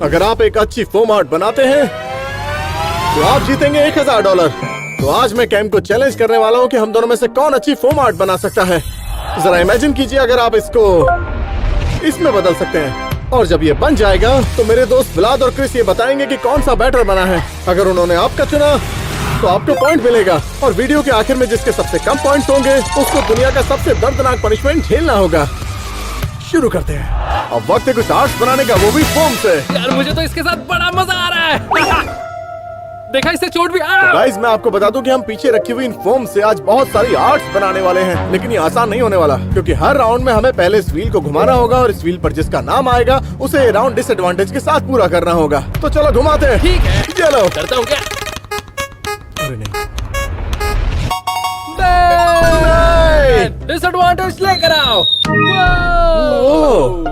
अगर आप एक अच्छी फोम आर्ट बनाते हैं तो आप जीतेंगे $1000। तो आज मैं कैम को चैलेंज करने वाला हूँ कि हम दोनों में से कौन अच्छी फोम आर्ट बना सकता है। जरा इमेजिन कीजिए अगर आप इसको इसमें बदल सकते हैं, और जब ये बन जाएगा तो मेरे दोस्त व्लाद और क्रिस ये बताएंगे कि कौन सा बैटर बना है। अगर उन्होंने आपका चुना तो आपको पॉइंट मिलेगा, और वीडियो के आखिर में जिसके सबसे कम पॉइंट्स होंगे उसको दुनिया का सबसे दर्दनाक पनिशमेंट झेलना होगा। शुरू करते हैं। अब वक्त है कुछ आर्ट्स बनाने का, वो भी फोम से। यार मुझे तो इसके साथ बड़ा मजा आ रहा है। देखा, इससे चोट भी आ। गाइस मैं आपको बता दूं कि हम पीछे रखी हुई इन फोम से आज बहुत सारी आर्ट्स बनाने वाले हैं, लेकिन ये आसान नहीं होने वाला, क्योंकि हर राउंड में हमें पहले इस व्हील को घुमाना होगा और इस व्हील पर जिसका नाम आएगा उसे राउंड डिसएडवांटेज के साथ पूरा करना होगा। तो चलो घुमाते हैं। ठीक है, चलो। करता हूँ क्या? अरे नहीं। डिसएडवांटेज लेकर आओ। ओह।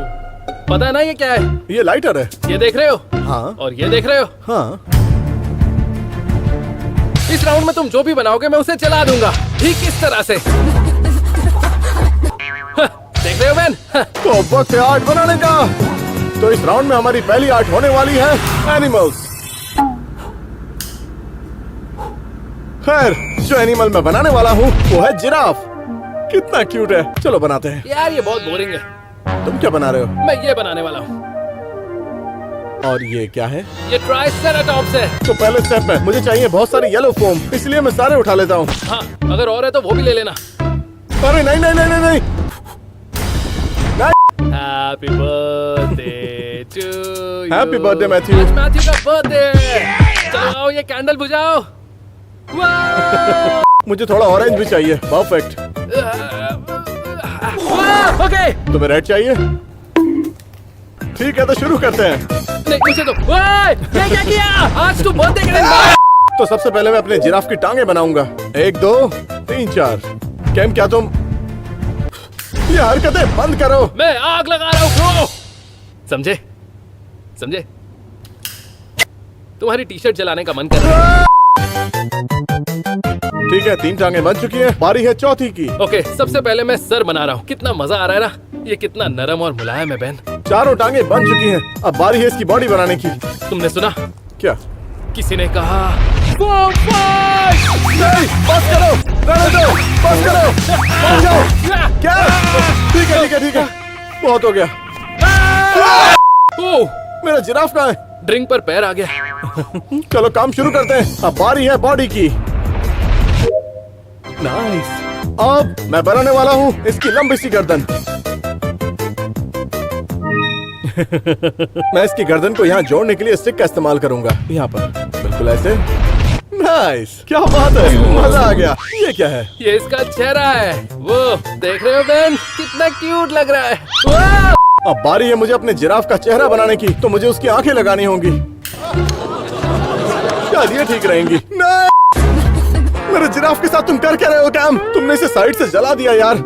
पता है ना ये क्या है? ये लाइटर है। ये देख रहे हो? हाँ और ये देख रहे हो? हाँ। इस राउंड में तुम जो भी बनाओगे मैं उसे चला दूंगा, ठीक इस तरह से। देख रहे हो मैन? तो अब वक्त है आर्ट बनाने का। तो इस राउंड में हमारी पहली आर्ट होने वाली है एनिमल्स। खैर, जो एनिमल मैं बनाने वाला हूँ वो है जिराफ। कितना क्यूट है। चलो बनाते हैं। यार ये बहुत बोरिंग है। तुम क्या बना रहे हो? मैं ये बनाने वाला हूँ। और ये क्या है? ये ट्राइसेराटॉप्स है। तो पहले स्टेप में मुझे चाहिए बहुत सारी येलो फोम, इसलिए मैं सारे उठा लेता हूँ। हाँ, अगर और है तो वो भी ले लेना। अरे नहीं नहीं नहीं नहीं नहीं। Happy birthday to you. Happy birthday Matthew. आज मैथ्यू का बर्थडे है। चलो आओ ये कैंडल बुझाओ। वाह! मुझे थोड़ा ऑरेंज भी चाहिए। परफेक्ट। ओके। तुम्हें रेड चाहिए? ठीक है तो शुरू करते हैं। नहीं मुझे तो। ओए, ये क्या किया? आज तू बर्थडे के दिन बाहर। तो सबसे पहले मैं अपने जिराफ की टांगे बनाऊंगा। 1 2 3 4। कैम क्या तुम ये हरकतें बंद करो। मैं आग लगा रहा हूँ ब्रो। समझे? समझे? तुम्हारी टी शर्ट जलाने का मन कर रहा है। ठीक है, 3 टांगे बन चुकी हैं। बारी है चौथी की। ओके, सबसे पहले मैं सर बना रहा हूँ। कितना मजा आ रहा है ना? ये कितना नरम और मुलायम है बहन। चारों टांगे बन चुकी हैं। अब बारी है इसकी बॉडी बनाने की। तुमने सुना? क्या? किसी ने कहा नहीं, बस करो। रहने दो, बस करो। बस जाओ। क्या? ठीक है ठीक है ठीक है, बहुत हो गया। ओह, मेरा जिराफ कहाँ है? ड्रिंक पर पैर आ गया। चलो काम शुरू करते हैं। अब बारी है बॉडी की। नाइस। अब मैं बनाने वाला हूँ इसकी लंबी सी गर्दन। मैं इसकी गर्दन को यहाँ जोड़ने के लिए स्टिक का इस्तेमाल करूंगा। यहाँ पर बिल्कुल ऐसे। नाइस, क्या बात है, मजा आ गया। ये क्या है? ये इसका चेहरा है। वो देख रहे हो बहन, कितना क्यूट लग रहा है। वाह! अब बारी है मुझे अपने जिराफ का चेहरा बनाने की, तो मुझे उसकी आंखें लगानी होंगी। शायद ये ठीक रहेंगी। नहीं! मेरे जिराफ के साथ तुम कर क्या रहे हो कैम? तुमने इसे साइड से जला दिया यार।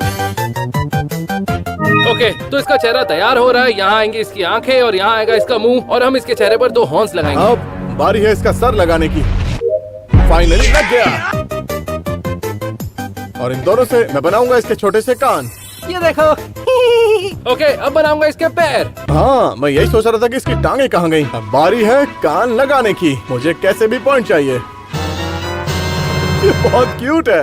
ओके, तो इसका चेहरा तैयार हो रहा है। यहाँ आएंगे इसकी आंखें और यहाँ आएगा इसका मुंह, और हम इसके चेहरे पर 2 हॉर्न्स लगाएंगे। अब बारी है इसका सर लगाने की। फाइनली लग गया। और इन दोनों से मैं बनाऊंगा इसके छोटे से कान। ये देखो। ओके, अब बनाऊंगा इसके पैर। हाँ, मैं यही सोच रहा था कि इसकी टांगे कहाँ गई। अब बारी है कान लगाने की। मुझे कैसे भी पॉइंट चाहिए। ये बहुत क्यूट है।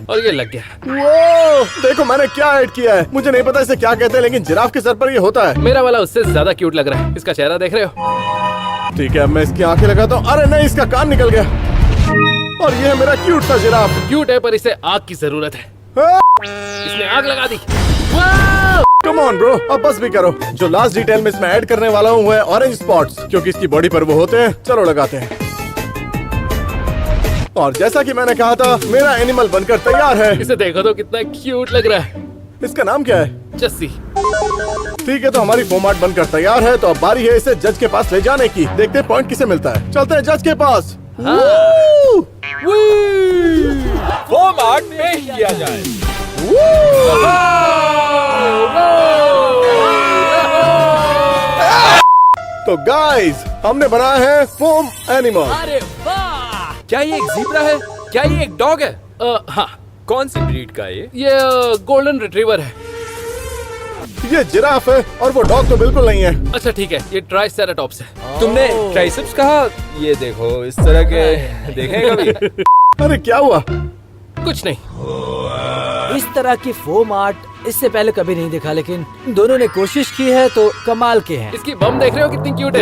और ये लग गया। वो देखो मैंने क्या ऐड किया है। मुझे नहीं पता इसे क्या कहते हैं, लेकिन जिराफ के सर पर ये होता है। मेरा वाला उससे ज्यादा क्यूट लग रहा है। इसका चेहरा देख रहे हो? ठीक है, अब मैं इसकी आंखें लगाता हूँ। अरे नहीं, इसका कान निकल गया। और ये है मेरा क्यूट सा जिराफ। क्यूट है पर इसे आग की जरूरत है। इसने आग लगा दी। कम ऑन ब्रो, अब बस भी करो। जो लास्ट डिटेल में इसमें ऐड करने वाला हूँ वो है ऑरेंज स्पॉट्स, क्योंकि इसकी बॉडी पर वो होते हैं। चलो लगाते हैं। और जैसा कि मैंने कहा था, मेरा एनिमल बनकर तैयार है। इसे देखो तो कितना क्यूट लग रहा है। इसका नाम क्या है? जस्सी। ठीक है, तो हमारी फोम आर्ट बनकर तैयार है। तो अब बारी है इसे जज के पास ले जाने की। देखते हैं पॉइंट किसे मिलता है। चलते हैं जज के पास। फोम आर्ट पेश किया जाए। तो गाइस, हमने बनाया है फोम एनिमल। अरे वाह! क्या ये एक ज़ीब्रा है? क्या ये एक डॉग है? हाँ, कौन सी ब्रीड का ये? ये गोल्डन रिट्रीवर है। ये जिराफ है और वो डॉग तो बिल्कुल नहीं है। अच्छा ठीक है, ये ट्राइसेराटॉप्स है। तुमने ट्राइसेप्स कहा? ये देखो इस तरह के देखे कभी? अरे क्या हुआ? कुछ नहीं। इस तरह की फोम आर्ट इससे पहले कभी नहीं देखा, लेकिन दोनों ने कोशिश की है तो कमाल के हैं। इसकी बम देख रहे हो कितनी क्यूट है।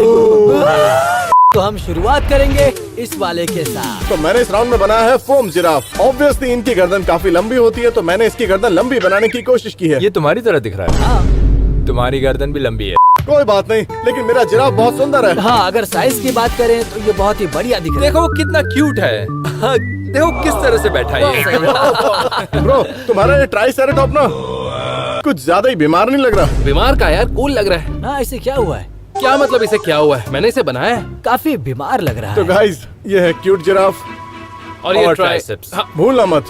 तो हम शुरुआत करेंगे इस वाले के साथ। तो मैंने इस राउंड में बनाया है फोम जिराफ। ऑब्वियसली इनकी गर्दन काफी लंबी होती है, तो मैंने इसकी गर्दन लंबी बनाने की कोशिश की है। ये तुम्हारी तरह दिख रहा है। हाँ तुम्हारी गर्दन भी लंबी है। कोई बात नहीं, लेकिन मेरा जिराफ बहुत सुंदर है। हाँ, अगर साइज की बात करें तो ये बहुत ही बढ़िया दिख रहा है। देखो वो कितना क्यूट है। हाँ, देखो किस तरह से बैठा है ये। ब्रो, तुम्हारा ये ट्राइसेराटॉप ना कुछ ज्यादा ही बीमार नहीं लग रहा? बीमार का यार, कूल लग रहा है। हाँ, इसे क्या हुआ है? क्या मतलब इसे क्या हुआ है? मैंने इसे बनाया है। काफी बीमार लग रहा तो है। गाइस, ये है क्यूट जिराफ। और ये और ट्राइसेप्स। हाँ, भूलना मत,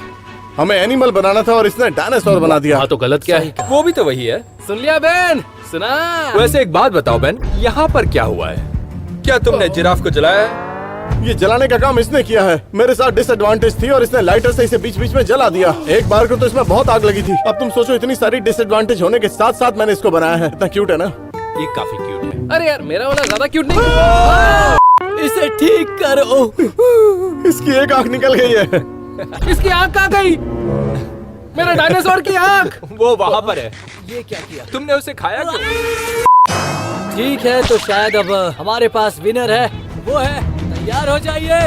हमें एनिमल बनाना था और इसने डायनासोर बना दिया। हाँ तो गलत क्या सही है? कहा। वो भी तो वही है। सुन लिया बेन? सुना? वैसे एक बात बताओ बेन, यहाँ पर क्या हुआ है? क्या तुमने जिराफ को जलाया है? ये जलाने का काम इसने किया है। मेरे साथ डिसएडवांटेज थी और इसने लाइटर से इसे बीच बीच में जला दिया। एक बार को तो इसमें बहुत आग लगी थी। अब तुम सोचो, इतनी सारी डिसएडवांटेज होने के साथ साथ मैंने इसको बनाया है। इतना क्यूट है ना? ये काफी क्यूट है। अरे यार, मेरा वाला ज्यादा क्यूट नहीं। इसे ठीक करो। इसकी एक आंख निकल गई है। इसकी आंख कहाँ गई? मेरा डायनासोर की आंख। वो वहाँ पर है। ये क्या किया? तुमने उसे खाया क्यों? ठीक है, तो शायद अब हमारे पास विनर है। वो है, तैयार हो जाइए।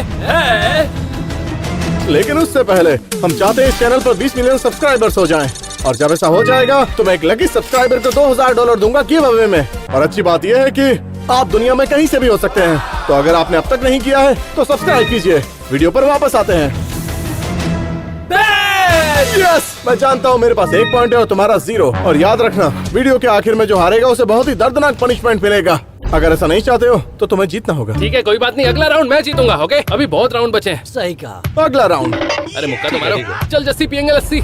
लेकिन उससे पहले हम चाहते हैं इस चैनल पर 20 मिलियन सब्सक्राइबर्स हो जाएं। और जब ऐसा हो जाएगा तो मैं एक लकी सब्सक्राइबर को $2000 दूंगा गिव अवे में। और अच्छी बात यह है कि आप दुनिया में कहीं से भी हो सकते हैं। तो अगर आपने अब तक नहीं किया है तो सब्सक्राइब कीजिए। वीडियो पर वापस आते हैं। यस, मैं जानता हूँ मेरे पास 1 पॉइंट है और तुम्हारा 0। और याद रखना, वीडियो के आखिर में जो हारेगा उसे बहुत ही दर्दनाक पनिशमेंट मिलेगा। अगर ऐसा नहीं चाहते हो तो तुम्हें जीतना होगा। ठीक है, कोई बात नहीं, अगला राउंड मैं जीतूंगा। ओके, अभी बहुत राउंड बचे हैं। सही कहा। अगला राउंड। अरे मुक्का तो मारो। चल जस्सी पियेंगे लस्सी।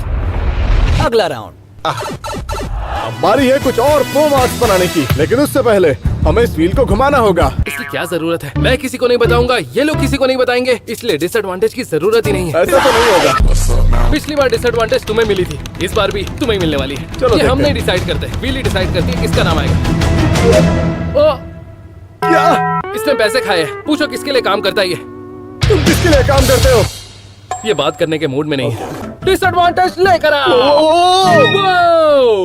अगला राउंड। अब बारी है कुछ और फोम आर्ट्स बनाने की, लेकिन उससे पहले हमें इस व्हील को घुमाना होगा। इसकी क्या जरूरत है? मैं किसी को नहीं बताऊंगा, ये लोग किसी को नहीं बताएंगे, इसलिए डिसएडवांटेज की जरूरत ही नहीं है। ऐसा तो नहीं होगा। पिछली बार डिसएडवांटेज तुम्हें मिली थी, इस बार भी तुम्हें मिलने वाली है। चलो ये हम देखते नहीं डिसाइड करते, व्हील ही डिसाइड करती है किसका नाम आएगा। ओ, क्या इसने पैसे खाए हैं। पूछो किसके लिए काम करता है ये? तुम किसके लिए काम करते हो? ये बात करने के मूड में नहीं है। डिसएडवांटेज लेकर आओ।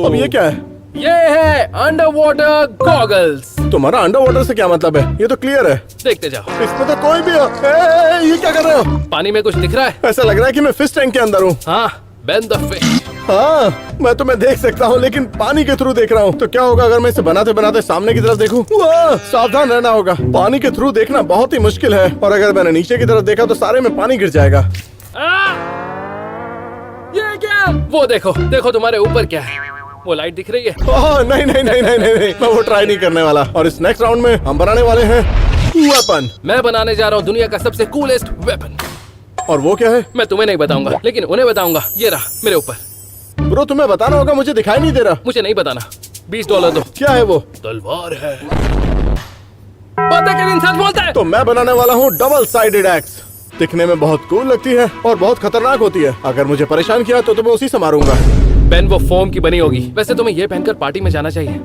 अब ये क्या है? ये है अंडर वाटर गॉगल्स। तुम्हारा अंडर वाटर से क्या मतलब है? ये तो क्लियर है। देखते जाओ। इसमें तो कोई भी हो। ये क्या कर रहे हो? पानी में कुछ दिख रहा है? ऐसा लग रहा है कि मैं फिश टैंक के अंदर हूँ। हाँ, बेन द फिश। हाँ, मैं तुम्हें देख सकता हूँ, लेकिन पानी के थ्रू देख रहा हूँ। तो क्या होगा अगर मैं इसे बनाते बनाते सामने की तरफ देखूं? वाह, सावधान रहना होगा। पानी के थ्रू देखना बहुत ही मुश्किल है, और अगर मैंने नीचे की तरफ देखा तो सारे में पानी गिर जाएगा। ये क्या? वो देखो, देखो तुम्हारे ऊपर क्या है? वो लाइट दिख रही है? ओह नहीं नहीं नहीं नहीं नहीं नहीं, मैं वो ट्राई नहीं करने वाला। और इस नेक्स्ट राउंड में हम बनाने वाले हैं वेपन। मैं बनाने जा रहा हूँ दुनिया का सबसे कूलेस्ट वेपन। और वो क्या है? मैं तुम्हें नहीं बताऊंगा, लेकिन उन्हें बताऊंगा। ये रहा मेरे ऊपर। ब्रो, तुम्हें बताना होगा, मुझे दिखाई नहीं दे रहा। मुझे नहीं बताना। $20 दो। क्या है वो? तलवार है। बातें कर इंसान बोलता है। तो मैं बनाने वाला हूँ डबल साइडेड एक्स। दिखने में बहुत कूल लगती है और बहुत खतरनाक होती है। अगर मुझे परेशान किया तो मैं उसी से मारूंगा। पेन वो फोम की बनी होगी। वैसे तुम्हें ये पहनकर पार्टी में जाना चाहिए।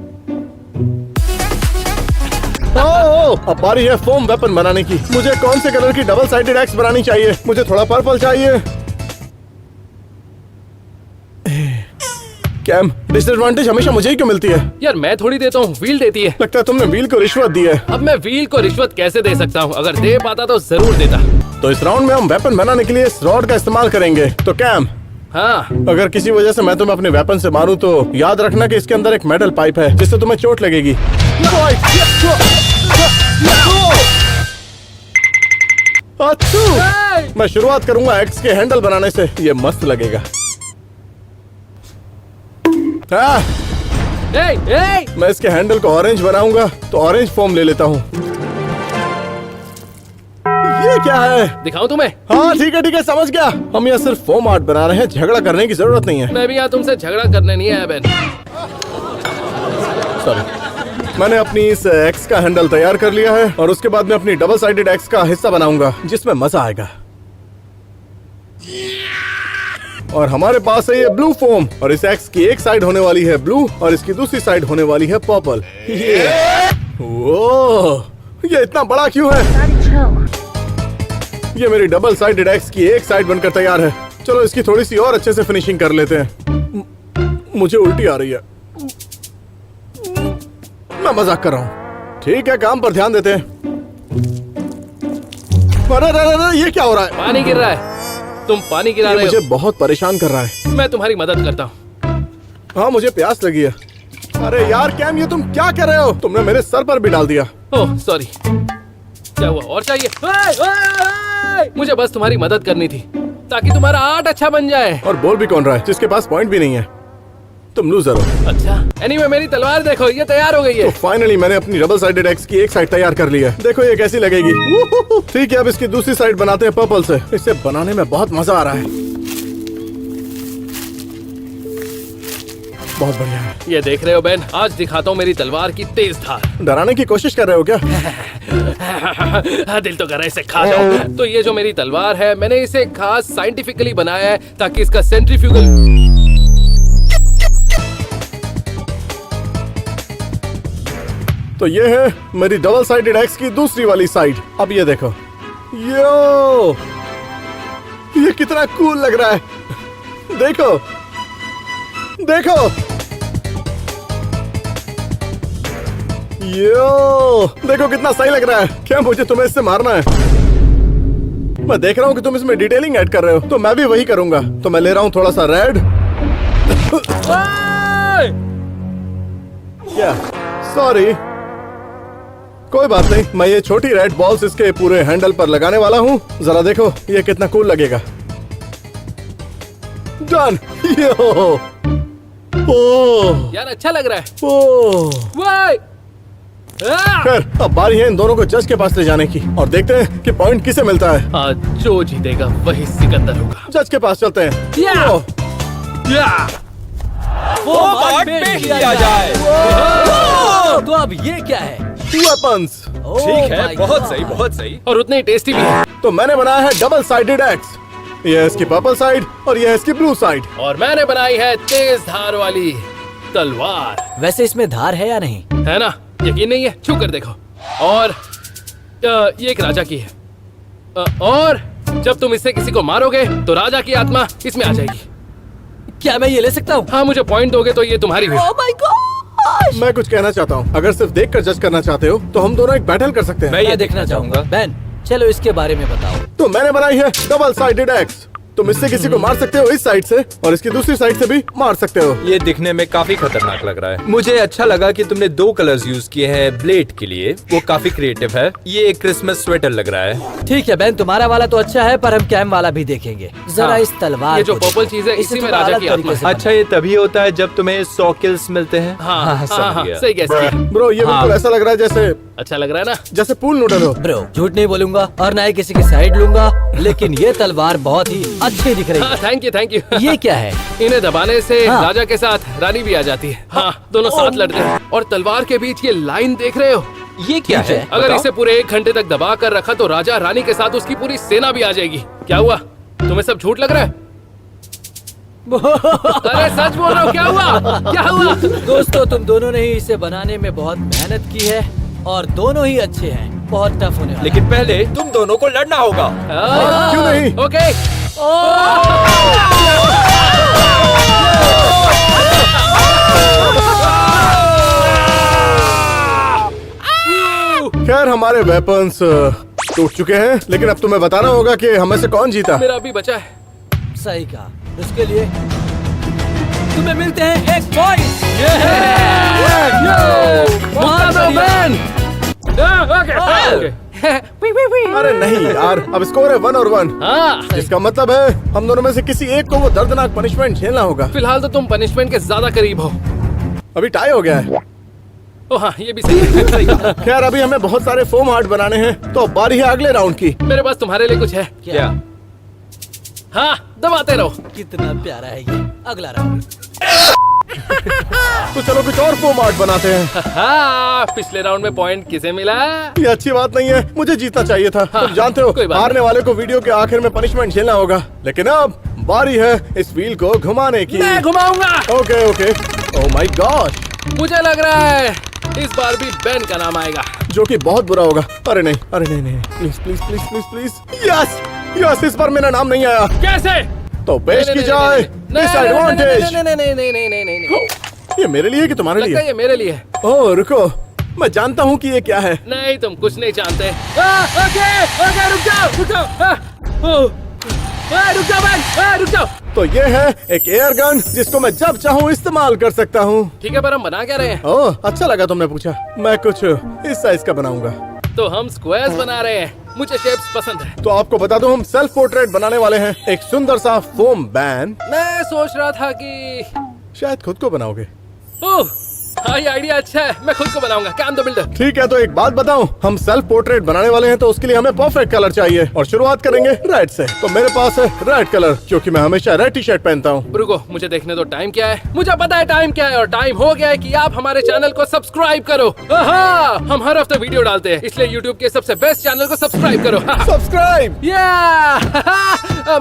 अब बारी है फोम वेपन बनाने की। मुझे कौन से कलर की डबल साइडेड एक्स बनानी चाहिए? मुझे थोड़ा पर्पल चाहिए। कैम, डिसएडवांटेज हमेशा मुझे ही क्यों मिलती है? यार मैं थोड़ी देता हूँ, व्हील देती है। लगता है तुमने व्हील को रिश्वत दी है। अब मैं व्हील को रिश्वत कैसे दे सकता हूँ? अगर दे पाता तो जरूर देता। तो इस राउंड में हम वेपन बनाने के लिए इस रॉड का इस्तेमाल करेंगे। तो कैम, हाँ, अगर किसी वजह से मैं तुम्हें अपने वेपन से मारूं तो याद रखना कि इसके अंदर एक मेटल पाइप है जिससे तुम्हें चोट लगेगी। अच्छू! मैं शुरुआत करूंगा एक्स के हैंडल बनाने से। ये मस्त लगेगा। मैं इसके हैंडल को ऑरेंज बनाऊंगा, तो ऑरेंज फोम ले लेता हूँ। ये क्या है? दिखाऊं तुम्हें? हाँ ठीक है समझ गया। हम यहाँ सिर्फ फोम आर्ट बना रहे हैं, झगड़ा करने की जरूरत नहीं है। मैं भी यहाँ तुमसे झगड़ा करने नहीं आया बेन। सॉरी। मैंने अपनी इस एक्स का हैंडल तैयार कर लिया है और उसके बाद मैं अपनी डबल साइडेड एक्स का हिस्सा बनाऊंगा जिसमें मजा आएगा। और हमारे पास है ये ब्लू फोम, और इस एक्स की एक साइड होने वाली है ब्लू और इसकी दूसरी साइड होने वाली है पर्पल। ये इतना बड़ा क्यों है? ये मेरी डबल साइडेड एक्स की एक साइड बनकर तैयार है। चलो इसकी थोड़ी सी और अच्छे से फिनिशिंग कर लेते हैं। मुझे उल्टी आ रही है। मैं मजाक कर रहा हूँ। ठीक है, काम पर ध्यान देते हैं। अरे ये क्या हो रहा है? पानी गिर रहा है। तुम पानी गिरा ये रहे मुझे हो। बहुत परेशान कर रहा है। मैं तुम्हारी मदद करता हूँ। हाँ, मुझे प्यास लगी है। अरे यार कैम, ये तुम क्या कर रहे हो? तुमने मेरे सर पर भी डाल दिया। Oh sorry. क्या हुआ? और चाहिए? ओए, ओए, ओए! मुझे बस तुम्हारी मदद करनी थी ताकि तुम्हारा आर्ट अच्छा बन जाए। और बोल भी कौन रहा है जिसके पास पॉइंट भी नहीं है? तुम लूजर हो। अच्छा, एनीवे मेरी तलवार देखो, ये तैयार हो गई है। तो फाइनली मैंने अपनी डबल साइडेड एक्स की एक साइड तैयार कर ली है। देखो ये कैसी लगेगी। ठीक है, अब इसकी दूसरी साइड बनाते हैं पर्पल से। इसे बनाने में बहुत मजा आ रहा है। बहुत बढ़िया है। ये देख रहे हो बेन, आज दिखाता हूँ मेरी तलवार की तेज धार। डराने की कोशिश कर रहे हो क्या? दिल तो कर रहा है इसे खा जाओ। तो ये जो मेरी तलवार है, मैंने इसे खास साइंटिफिकली बनाया है ताकि इसका सेंट्रीफ्यूगल तो ये है मेरी डबल साइडेड एक्स की दूसरी वाली साइड। अब ये देखो, यो ये कितना कूल लग रहा है। देखो देखो, यो देखो कितना सही लग रहा है। क्या मुझे तुम्हें इससे मारना है? मैं देख रहा हूँ कि तुम इसमें डिटेलिंग ऐड कर रहे हो, तो मैं भी वही करूंगा। तो मैं ले रहा हूँ थोड़ा सा रेड। क्या? सॉरी, कोई बात नहीं। मैं ये छोटी रेड बॉल्स इसके पूरे हैंडल पर लगाने वाला हूँ। जरा देखो ये कितना कूल लगेगा। डन। यो ओह यार अच्छा लग रहा है। ओह। वाई! खैर, अब बारी है इन दोनों को जज के पास ले जाने की और देखते हैं कि पॉइंट किसे मिलता है। आज जो जीतेगा वही सिकंदर होगा। जज के पास चलते हैं। या! ओह, या! वो आर्ट पेश किया जाए। तो अब ये क्या है? weapons। ठीक है, बहुत सही, बहुत सही। और उतने ही टेस्टी भी है। तो मैंने बनाया है डबल साइडेड एक्स। ये है इसकी पर्पल साइड और ये है इसकी ब्लू साइड। और मैंने बनाई है तेज धार वाली तलवार। वैसे इसमें धार है या नहीं? है ना? यकीन नहीं है? छू कर देखो। और ये एक राजा की है। और जब तुम इससे किसी को मारोगे तो राजा की आत्मा इसमें आ जाएगी। क्या मैं ये ले सकता हूँ? हाँ, मुझे पॉइंट दोगे तो ये तुम्हारी भी। Oh my gosh! मैं कुछ कहना चाहता हूँ। अगर सिर्फ देखकर जज करना चाहते हो तो हम दोनों एक बैटल कर सकते हैं। मैं ये देखना चाहूंगा। बेन, चलो इसके बारे में बताओ। तो मैंने बनाई है डबल साइडेड एक्स। तुम इससे किसी को मार सकते हो इस साइड से और इसकी दूसरी साइड से भी मार सकते हो। ये दिखने में काफी खतरनाक लग रहा है। मुझे अच्छा लगा कि तुमने 2 कलर्स यूज किए हैं ब्लेड के लिए। वो काफी क्रिएटिव है। ये एक क्रिसमस स्वेटर लग रहा है। ठीक है बेन, तुम्हारा वाला तो अच्छा है, पर हम कैम वाला भी देखेंगे। जरा हाँ, इस तलवार ये जो को पर्पल देखो। चीज है, इसे इसी में थोड़ा राजा अलग की तरीके आत्मा से है। अच्छा, ये तभी होता है जब तुम्हें 100 किल्स मिलते हैं। हाँ, समझ गया। सही गैस किया। ब्रो, ये बिल्कुल ऐसा लग रहा है जैसे अच्छा लग रहा है ना? जैसे पूल नूडल हो। ब्रो, झूठ नहीं बोलूंगा और ना ही किसी की साइड लूंगा, लेकिन ये तलवार बहुत ही अच्छी दिख रही हाँ, है। Thank you thank you. ये क्या है? इन्हें दबाने से हाँ। राजा के साथ रानी भी आ जाती है। हाँ, दोनों साथ लड़ते हैं। और तलवार के बीच ये लाइन देख रहे हो? ये क्या ठीक है? है। अगर बताओ। इसे पूरे 1 घंटे तक दबा कर रखा तो राजा रानी के साथ उसकी पूरी सेना भी आ जाएगी। क्या हुआ? तुम्हें सब झूठ लग रहा है? अरे सच बोल रहा हूँ। क्या हुआ? क्या हुआ? दोस्तों, तुम दोनों ने ही इसे बनाने में बहुत मेहनत की है और दोनों ही अच्छे हैं। बहुत टफ होने वाला है। लेकिन पहले तुम दोनों को लड़ना होगा। क्यों नहीं? ओके। खैर, हमारे वेपन्स टूट चुके हैं, लेकिन अब तुम्हें बताना होगा कि हमें से कौन जीता। मेरा अभी बचा है। सही कहा। उसके लिए तुम्हें मिलते हैं 1 पॉइंट। मुक्का दो बैन। अरे नहीं यार, अब स्कोर है 1 और 1। हाँ, इसका मतलब है हम दोनों में से किसी एक को वो दर्दनाक पनिशमेंट झेलना होगा। फिलहाल तो तुम पनिशमेंट के ज्यादा करीब हो। अभी टाई हो गया है। ओ हाँ, ये भी सही है। सही कहा। खैर, अभी हमें बहुत सारे फोम आर्ट बनाने हैं, तो अब बारी है अगले राउंड की। मेरे पास तुम्हारे लिए कुछ है। क्या? हाँ, दबाते रहो। कितना प्यारा है ये। अगला राउंड। तो चलो कुछ और फोम आर्ट बनाते हैं। हाँ, पिछले राउंड में पॉइंट किसे मिला? ये अच्छी बात नहीं है, मुझे जीतना चाहिए था। हाँ, तुम जानते हो, कोई बात हारने वाले को वीडियो के आखिर में पनिशमेंट झेलना होगा। लेकिन अब बारी है इस व्हील को घुमाने की। मैं घुमाऊंगा। Okay okay. Oh my God, मुझे लग रहा है इस बार भी बेन का नाम आएगा। जो कि बहुत बुरा होगा। अरे नहीं, अरे नहीं नहीं, please please please please please. Yes yes, इस बार मेरा नाम नहीं आया। कैसे? तो पेश की जाए डिसएडवांटेज। नहीं, ये मेरे लिए कि तुम्हारे लगता है लिए? ये मेरे लिए है। ओह रुको, मैं जानता हूँ कि ये क्या है। नहीं, तुम कुछ नहीं जानते। ओके ओके, रुक जाओ रुक जाओ। रुक जाओ बेन, रुक जाओ। तो ये है एक एयर गन जिसको मैं जब चाहूँ इस्तेमाल कर सकता हूँ। ठीक है, पर हम बना क्या रहे हैं? ओह अच्छा लगा तुमने पूछा। मैं कुछ इस साइज का बनाऊंगा। तो हम स्क्वायर्स बना रहे हैं। मुझे शेप्स पसंद है। तो आपको बता दूं, हम सेल्फ पोर्ट्रेट बनाने वाले हैं। एक सुंदर सा फोम बैन। मैं सोच रहा था कि शायद खुद को बनाओगे। ओह हाँ, ये आइडिया अच्छा है। मैं खुद को बनाऊंगा। काम द बिल्डर। ठीक है, तो एक बात बताऊं, हम सेल्फ पोर्ट्रेट बनाने वाले हैं तो उसके लिए हमें परफेक्ट कलर चाहिए और शुरुआत करेंगे रेड से। तो मेरे पास है रेड कलर क्योंकि मैं हमेशा रेड टी शर्ट पहनता हूँ। रुको, मुझे देखने दो टाइम क्या है। मुझे पता है टाइम क्या है, और टाइम हो गया है कि आप हमारे चैनल को सब्सक्राइब करो। हम हर हफ्ते वीडियो डालते हैं, इसलिए यूट्यूब के सबसे बेस्ट चैनल को सब्सक्राइब करो। सब्सक्राइब।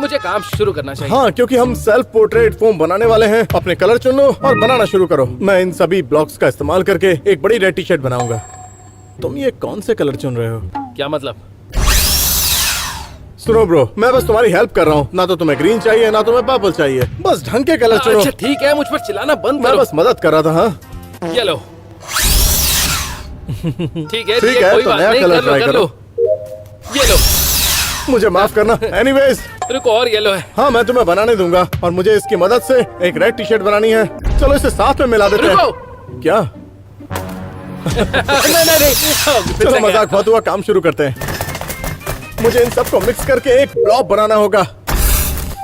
मुझे काम शुरू करना चाहिए। हाँ, क्योंकि हम सेल्फ पोर्ट्रेट फोम बनाने वाले हैं। अपने कलर चुन लो और बनाना शुरू करो। मैं इन सभी ब्लॉक्स का इस्तेमाल करके एक बड़ी रेड टी शर्ट बनाऊंगा। तुम ये कौन से कलर चुन रहे हो? क्या मतलब? सुनो ब्रो, मैं बस तुम्हारी हेल्प कर रहा हूँ। ना तो तुम्हें ग्रीन चाहिए ना तुम्हें पर्पल चाहिए। बस ढंग के कलर चुनो। अच्छा ठीक है, मुझ पर चिल्लाना बंद मैं करो। बस मदद कर रहा था। हाँ ये लो। ठीक है ठीक है, कोई तो बात नया नहीं, कलर कर लो ट्राई कर करो। लो। ये लो। मुझे माफ करना। एनीवेज, रुको, और येलो है। हाँ मैं तुम्हें बनाने दूंगा और मुझे इसकी मदद से एक रेड टी शर्ट बनानी है। चलो इसे साथ में मिला देते हैं। रुको। क्या? नहीं। चलो मजाक बहुत हुआ, काम शुरू करते हैं। मुझे इन सबको मिक्स करके एक ब्लॉब बनाना होगा।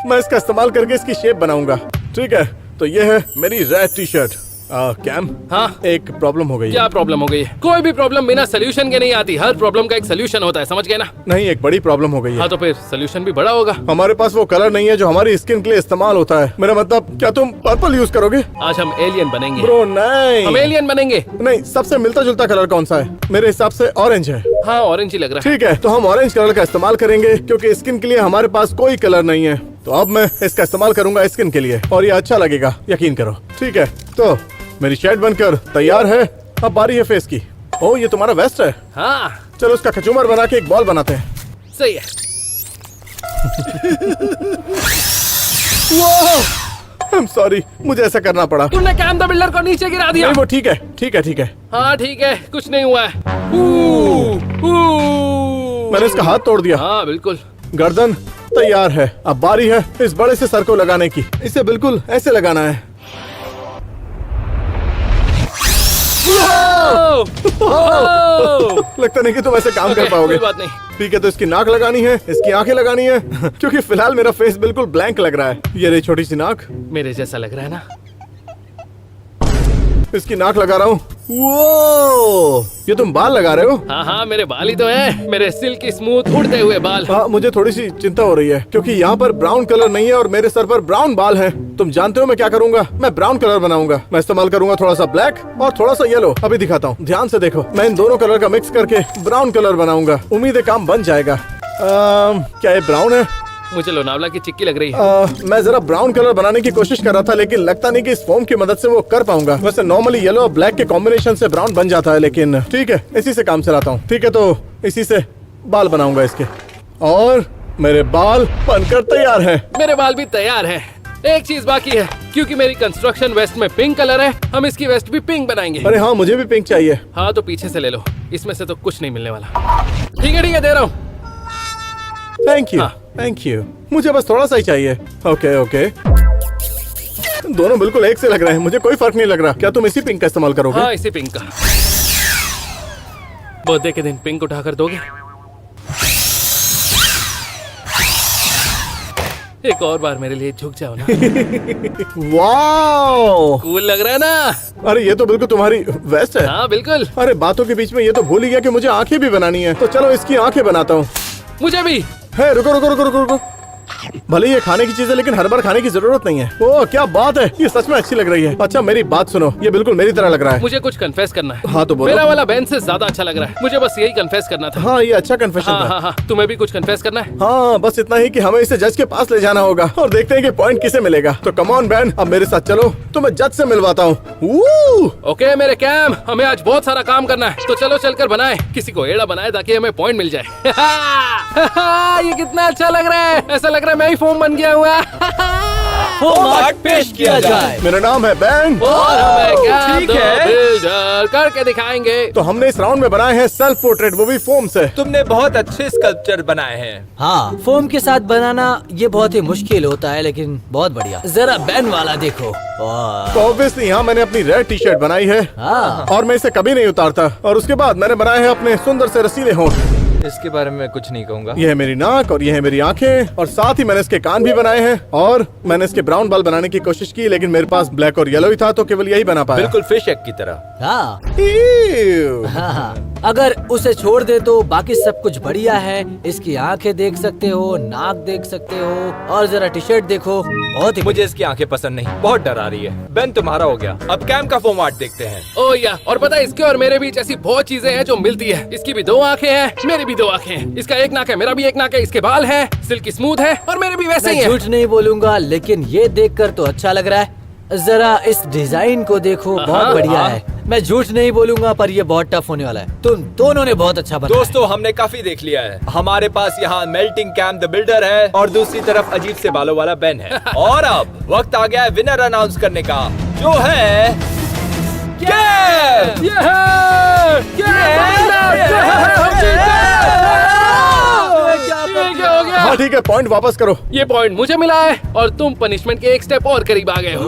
मैं इसका इस्तेमाल करके इसकी शेप बनाऊंगा। ठीक है, तो ये है मेरी रेड टी शर्ट। कैम, हाँ? एक प्रॉब्लम हो गई है। क्या प्रॉब्लम हो गई है? कोई भी प्रॉब्लम बिना सोल्यूशन के नहीं आती। हर प्रॉब्लम का एक सोल्यूशन होता है, समझ गए ना? नहीं, एक बड़ी प्रॉब्लम हो गई है। हाँ, तो फिर सोल्यूशन भी बड़ा होगा। हमारे पास वो कलर नहीं है जो हमारी स्किन के लिए इस्तेमाल होता है। मेरा मतलब, क्या तुम पर्पल यूज करोगे? आज हम एलियन बनेंगे। ब्रो नहीं, हम एलियन बनेंगे। नहीं, सबसे मिलता जुलता कलर कौन सा है? मेरे हिसाब से ऑरेंज है। हाँ, ऑरेंज ही लग रहा है। ठीक है, तो हम ऑरेंज कलर का इस्तेमाल करेंगे क्योंकि स्किन के लिए हमारे पास कोई कलर नहीं है। तो अब मैं इसका इस्तेमाल करूंगा स्किन के लिए और ये अच्छा लगेगा, यकीन करो। ठीक है, तो मेरी शर्ट बनकर तैयार है। अब बारी है फेस की। ओह, ये तुम्हारा वेस्ट है। हाँ चलो उसका कचूमर बना के एक बॉल बनाते हैं। सही है। आई एम सॉरी, मुझे ऐसा करना पड़ा। तुमने कैम द बिल्डर को नीचे गिरा दिया। नहीं, वो ठीक है, ठीक है, ठीक है। हाँ ठीक है, कुछ नहीं हुआ है। मैंने इसका हाथ तोड़ दिया। हाँ बिल्कुल। गर्दन तैयार है। अब बारी है इस बड़े से सर को लगाने की। इसे बिल्कुल ऐसे लगाना है। लगता नहीं कि तुम ऐसे काम कर पाओगे। कोई बात नहीं। ठीक है, तो इसकी नाक लगानी है, इसकी आंखें लगानी है। क्योंकि फिलहाल मेरा फेस बिल्कुल ब्लैंक लग रहा है। ये रही छोटी सी नाक। मेरे जैसा लग रहा है ना? इसकी नाक लगा रहा हूँ। वो ये तुम बाल लगा रहे हो? हाँ, मेरे बाल ही तो हैं। मेरे सिल्की स्मूथ उड़ते हुए बाल। हाँ, मुझे थोड़ी सी चिंता हो रही है क्योंकि यहाँ पर ब्राउन कलर नहीं है और मेरे सर पर ब्राउन बाल हैं। तुम जानते हो मैं क्या करूंगा? मैं ब्राउन कलर बनाऊंगा। मैं इस्तेमाल करूंगा थोड़ा सा ब्लैक और थोड़ा सा येलो। अभी दिखाता हूँ, ध्यान से देखो। मैं इन दोनों कलर का मिक्स करके ब्राउन कलर बनाऊंगा। उम्मीद है काम बन जाएगा। क्या ये ब्राउन है? मुझे लोनावला की चिक्की लग रही है। मैं जरा ब्राउन कलर बनाने की कोशिश कर रहा था लेकिन लगता नहीं कि इस फोम की मदद से वो कर पाऊंगा। वैसे नॉर्मली येलो और ब्लैक के कॉम्बिनेशन से ब्राउन बन जाता है, लेकिन ठीक है, इसी से काम चलाता हूँ। ठीक है, तो इसी से बाल बनाऊंगा इसके। और मेरे बाल बनकर तैयार हैं। मेरे बाल भी तैयार हैं। एक चीज बाकी है, क्योंकि मेरी कंस्ट्रक्शन वेस्ट में पिंक कलर है, हम इसकी वेस्ट भी पिंक बनाएंगे। अरे हाँ, मुझे भी पिंक चाहिए। हाँ, तो पीछे से ले लो। इसमें से तो कुछ नहीं मिलने वाला। ठीक है, दे रहा हूँ। Thank you, thank you. मुझे बस थोड़ा सा ही चाहिए। ओके ओके, दोनों बिल्कुल एक से लग रहे हैं। मुझे कोई फर्क नहीं लग रहा। क्या तुम इसी पिंक का इस्तेमाल करोगे? हाँ, इसी पिंक का। बर्थडे के दिन पिंक उठाकर दोगे? एक और बार मेरे लिए झुक जाओ ना। वाओ, कूल लग रहा है ना? अरे ये तो बिल्कुल तुम्हारी वेस्ट है। हाँ बिल्कुल। अरे बातों के बीच में ये तो भूल ही गया कि मुझे आंखें भी बनानी है। तो चलो इसकी आंखें बनाता हूँ। मुझे भी। है, रुको रुको रुको रुको रुको। भले ये खाने की चीज है लेकिन हर बार खाने की जरूरत नहीं है। ओह क्या बात है, ये सच में अच्छी लग रही है। अच्छा मेरी बात सुनो, ये बिल्कुल मेरी तरह लग रहा है। मुझे कुछ कन्फेस करना है। हाँ तो बोलो। मेरा वाला बेन से ज्यादा अच्छा लग रहा है। मुझे बस यही कन्फेस करना था। हाँ ये अच्छा कन्फेशन हाँ था। हाँ हाँ, तुम्हें भी कुछ कन्फेस करना है? हाँ बस इतना ही कि हमें इसे जज के पास ले जाना होगा और देखते हैं कि पॉइंट किसे मिलेगा। तो कम ऑन बैन, अब मेरे साथ चलो तो मैं जज से मिलवाता हूँ। ओके मेरे कैम, हमें आज बहुत सारा काम करना है, तो चलो चलकर बनाए, किसी को एड़ा बनाए ताकि हमें पॉइंट मिल जाए। ये कितना अच्छा लग रहा है, ऐसा लग रहा है मैं ही फोम बन गया हुआ। फोम आर्ट पेश किया जाए। मेरा नाम है बैन और हमें कैम ठीक द है। बिल्डर करके दिखाएंगे। तो हमने इस राउंड में बनाए हैं सेल्फ पोर्ट्रेट, वो भी फोम से। तुमने बहुत अच्छे स्कल्पचर बनाए हैं। हाँ, फोम के साथ बनाना ये बहुत ही मुश्किल होता है, लेकिन बहुत बढ़िया। जरा बैन वाला देखो। वाह। तो ऑब्वियसली यहाँ मैंने अपनी रेड टी शर्ट बनाई है हाँ। और मैं इसे कभी नहीं उतारता। और उसके बाद मैंने बनाए हैं अपने सुंदर से रसीले होंठ। इसके बारे में कुछ नहीं कहूँगा। यह है मेरी नाक और यह है मेरी आंखें, और साथ ही मैंने इसके कान भी बनाए हैं। और मैंने इसके ब्राउन बाल बनाने की कोशिश की लेकिन मेरे पास ब्लैक और येलो ही था तो केवल यही बना पाया। बिल्कुल फिश एग की तरह। हाँ। Ew. हाँ, अगर उसे छोड़ दे तो बाकी सब कुछ बढ़िया है। इसकी आंखें देख सकते हो, नाक देख सकते हो, और जरा टी शर्ट देखो, बहुत ही मुझे इसकी आंखें पसंद नहीं, बहुत डर आ रही है। बेन तुम्हारा हो गया, अब कैम का फोम आर्ट देखते हैं। ओ या, और पता है इसके और मेरे बीच ऐसी बहुत चीजें हैं जो मिलती है। इसकी भी 2 आंखें हैं, मेरी भी 2 आंखें हैं। इसका एक नाक है, मेरा भी एक नाक है। इसके बाल हैं, सिल्की स्मूथ है, और मेरे भी वैसे ही मैं हैं। झूठ नहीं बोलूंगा, लेकिन ये देखकर तो अच्छा लग रहा है। जरा इस डिजाइन को देखो, बहुत बढ़िया है। मैं झूठ नहीं बोलूंगा, पर ये बहुत टफ होने वाला है। तुम दोनों ने बहुत अच्छा बनाया। दोस्तों हमने काफी देख लिया है। हमारे पास यहाँ मेल्टिंग कैम द बिल्डर है और दूसरी तरफ अजीब से बालों वाला बेन है। और अब वक्त आ गया है विनर अनाउंस करने का, जो है कैम। क्या हो गया? हाँ ठीक है, पॉइंट वापस करो। ये पॉइंट मुझे मिला है और तुम पनिशमेंट के एक स्टेप और करीब आ गए हो।